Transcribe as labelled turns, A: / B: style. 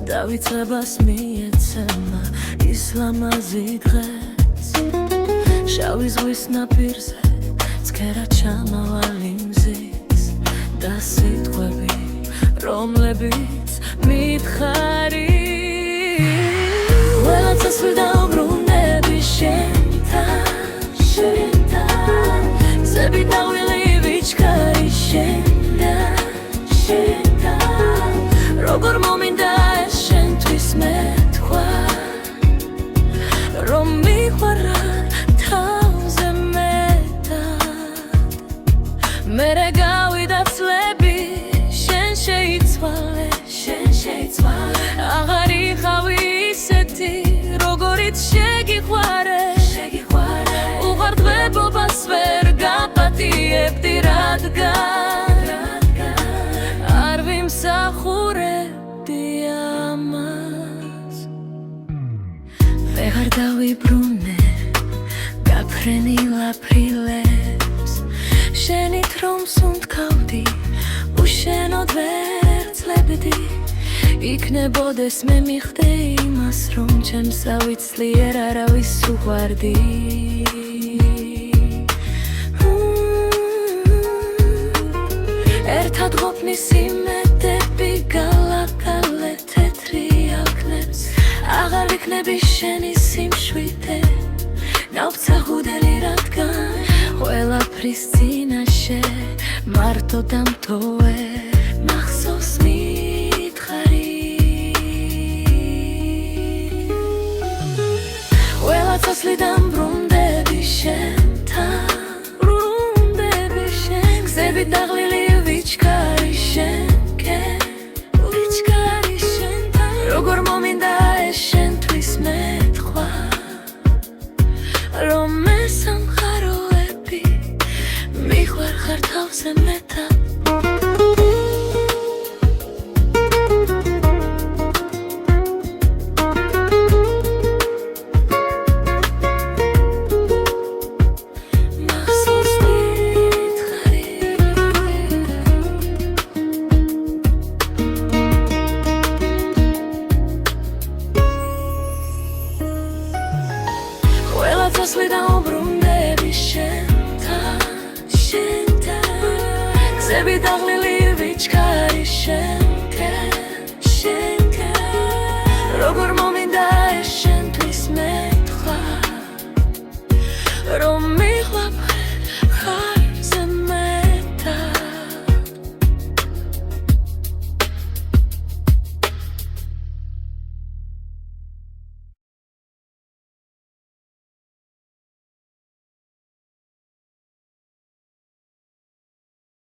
A: დავიწყებას მიეცემა ის ლამაზი დღეს შავი ზღვის ნაპირზე ცქერა ჩამავალი მზის და სიტყვები რომლებიც მითხარი ყველაცას ვიდაუბრუნები შენთან გზები დავილი ვიჩქარი შენთან როგორ მომინდა ეს შენთვის მეთქვა რომ მიყვარა თავზე მეტად მერე გავიდა წლები შენ შეიცვალე აღარ იყავი ისეთი როგორიც შეგიყვარე უღარდღებობას ვერ გაპატიებდი რადგან არ ვიმსახურებდი ამას ვეღარ დავიბრუნე გაფრენილ აფრილებს შენით რომ სუნთქავდი უშენოდ ვერ ცლებდი იქნებოდეს მე მიხდე იმას რომ ჩემს ავიცლიერ არავის უყვარდი ერთად ყოფნის იმედები გალაგალე თეთრი ალქნებს აღარ იქნები შენი სიმშვიდე გავცახუდელი რადგან ყველაფრის წინაშე მარტო დამტოვე მახსოვს მითხარი ყველაცასლიდან ბრუნდები შენთან გზები დაღლილი ვიჩქარი შენკენ როგორ მომინდა ეს შენთვის მეთქვა რომ მე სამხაროები მიყვარ ხარ თავზე მეტად დავუბრუნდები შენთან გზები დაღლილი ვიჩქარი შენ